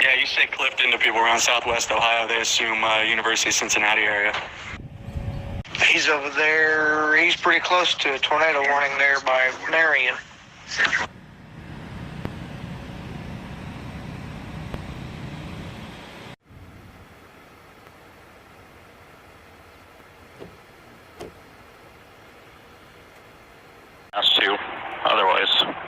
Yeah, you say Clifton to people around Southwest Ohio. They assume University of Cincinnati area. He's over there. He's pretty close to a tornado warning there by Marion. That's two. Otherwise.